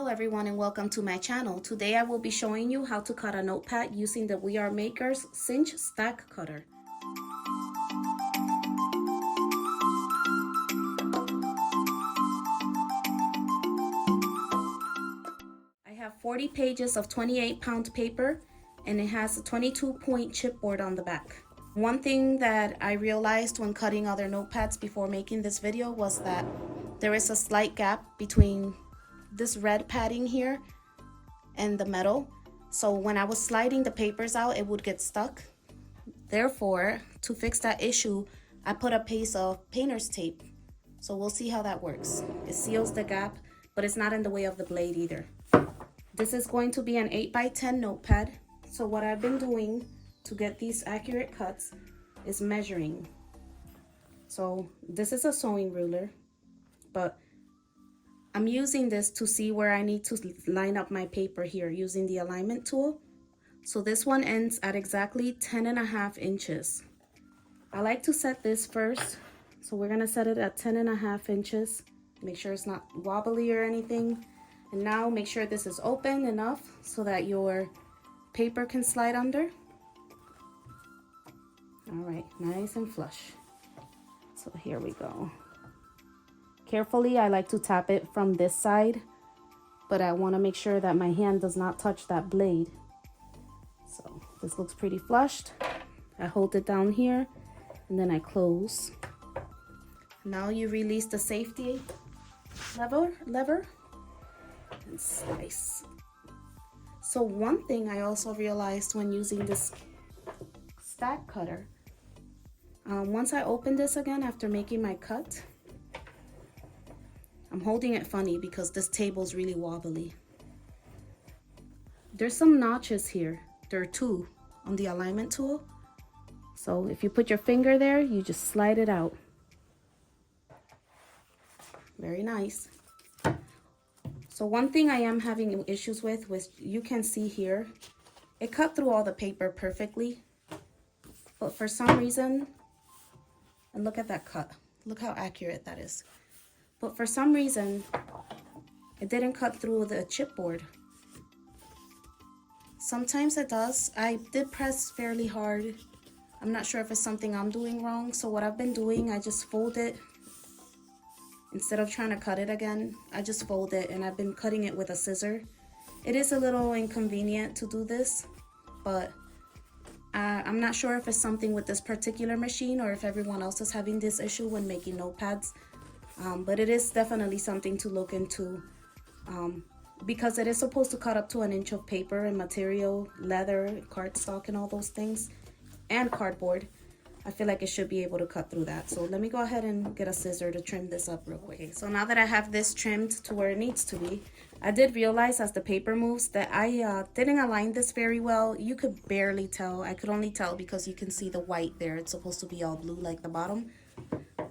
Hello everyone and welcome to my channel. Today I will be showing you how to cut a notepad using the We Are Makers Cinch Stack Cutter. I have 40 pages of 28-pound paper and it has a 22-point chipboard on the back. One thing that I realized when cutting other notepads before making this video was that there is a slight gap between this red padding here and the metal, so when I was sliding the papers out it would get stuck. Therefore, to fix that issue, I put a piece of painter's tape, so we'll see how that works. It seals the gap, but it's not in the way of the blade either. This is going to be an 8x10 notepad, so what I've been doing to get these accurate cuts is measuring. So this is a sewing ruler, but I'm using this to see where I need to line up my paper here using the alignment tool. So this one ends at exactly 10.5 inches. I like to set this first. So we're gonna set it at 10.5 inches. Make sure it's not wobbly or anything. And now make sure this is open enough so that your paper can slide under. All right, nice and flush. So here we go. Carefully, I like to tap it from this side, but I want to make sure that my hand does not touch that blade. So this looks pretty flushed. I hold it down here and then I close. Now you release the safety lever and slice. So one thing I also realized when using this stack cutter, once I open this again after making my cut, I'm holding it funny because this table's really wobbly. There's some notches here. There are 2 on the alignment tool. So if you put your finger there, you just slide it out. Very nice. So one thing I am having issues with, which you can see here, it cut through all the paper perfectly. But for some reason, and look at that cut. Look how accurate that is. But for some reason, it didn't cut through the chipboard. Sometimes it does. I did press fairly hard. I'm not sure if it's something I'm doing wrong. So what I've been doing, I just fold it. Instead of trying to cut it again, I just fold it, and I've been cutting it with a scissor. It is a little inconvenient to do this, but I'm not sure if it's something with this particular machine or if everyone else is having this issue when making notepads. But it is definitely something to look into because it is supposed to cut up to 1 inch of paper and material, leather, cardstock, and all those things, and cardboard. I feel like it should be able to cut through that. So let me go ahead and get a scissor to trim this up real quick. Okay, so now that I have this trimmed to where it needs to be, I did realize as the paper moves that I didn't align this very well. You could barely tell. I could only tell because you can see the white there. It's supposed to be all blue like the bottom.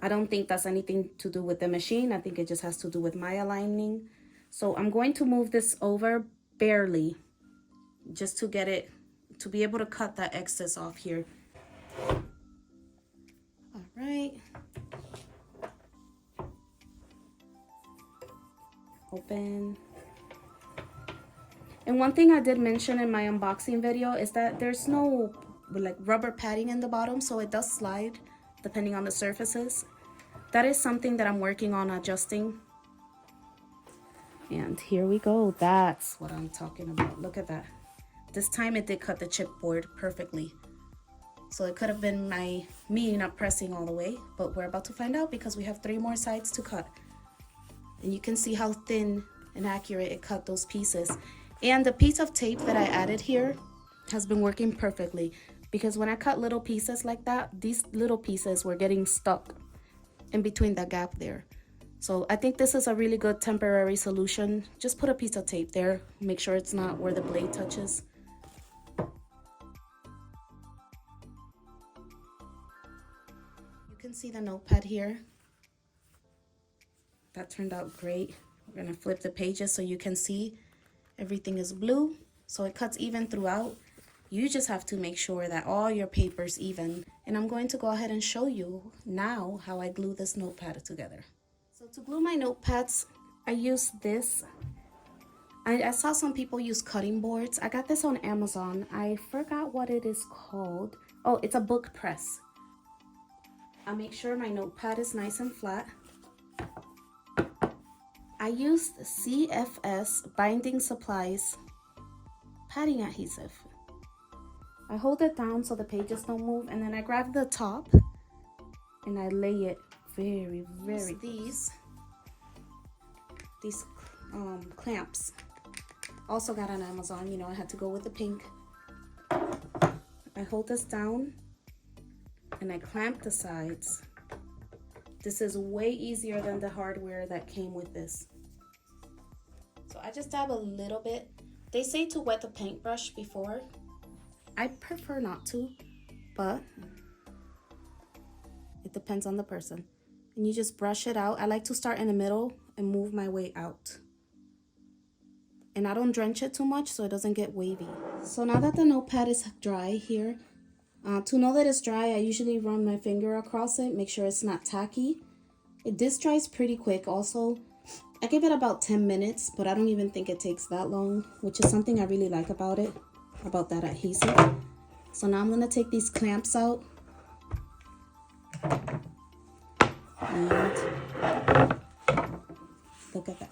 I don't think that's anything to do with the machine. I think it just has to do with my aligning. So I'm going to move this over barely just to get it, to be able to cut that excess off here. All right. Open. And one thing I did mention in my unboxing video is that there's no like rubber padding in the bottom, so it does slide depending on the surfaces. That is something that I'm working on adjusting. And here we go. That's what I'm talking about. Look at that. This time it did cut the chipboard perfectly. So it could have been me not pressing all the way, but we're about to find out because we have 3 more sides to cut. And you can see how thin and accurate it cut those pieces. And the piece of tape that I added here has been working perfectly, because when I cut little pieces like that, these little pieces were getting stuck in between that gap there. So I think this is a really good temporary solution. Just put a piece of tape there. Make sure it's not where the blade touches. You can see the notepad here. That turned out great. We're gonna flip the pages so you can see everything is blue. So it cuts even throughout. You just have to make sure that all your paper's even. And I'm going to go ahead and show you now how I glue this notepad together. So to glue my notepads, I use this I saw some people use cutting boards. I got this on Amazon. I forgot what it is called. Oh, it's a book press. I'll make sure my notepad is nice and flat. I used CFS Binding Supplies padding adhesive. I hold it down so the pages don't move, and then I grab the top and I lay it very these clamps. Also got on Amazon, you know, I had to go with the pink. I hold this down and I clamp the sides. This is way easier than the hardware that came with this. So I just dab a little bit. They say to wet the paintbrush before. I prefer not to, but it depends on the person. And you just brush it out. I like to start in the middle and move my way out. And I don't drench it too much so it doesn't get wavy. So now that the notepad is dry here, to know that it's dry, I usually run my finger across it, make sure it's not tacky. This dries pretty quick also. I give it about 10 minutes, but I don't even think it takes that long, which is something I really like about it, about that adhesive. So now I'm gonna take these clamps out. And look at that.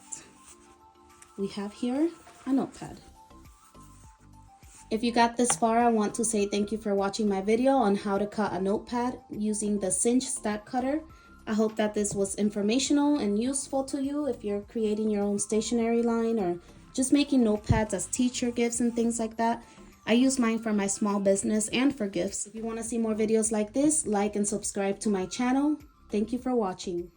We have here a notepad. If you got this far, I want to say thank you for watching my video on how to cut a notepad using the Cinch Stack Cutter. I hope that this was informational and useful to you if you're creating your own stationery line or just making notepads as teacher gifts and things like that. I use mine for my small business and for gifts. If you want to see more videos like this, like and subscribe to my channel. Thank you for watching.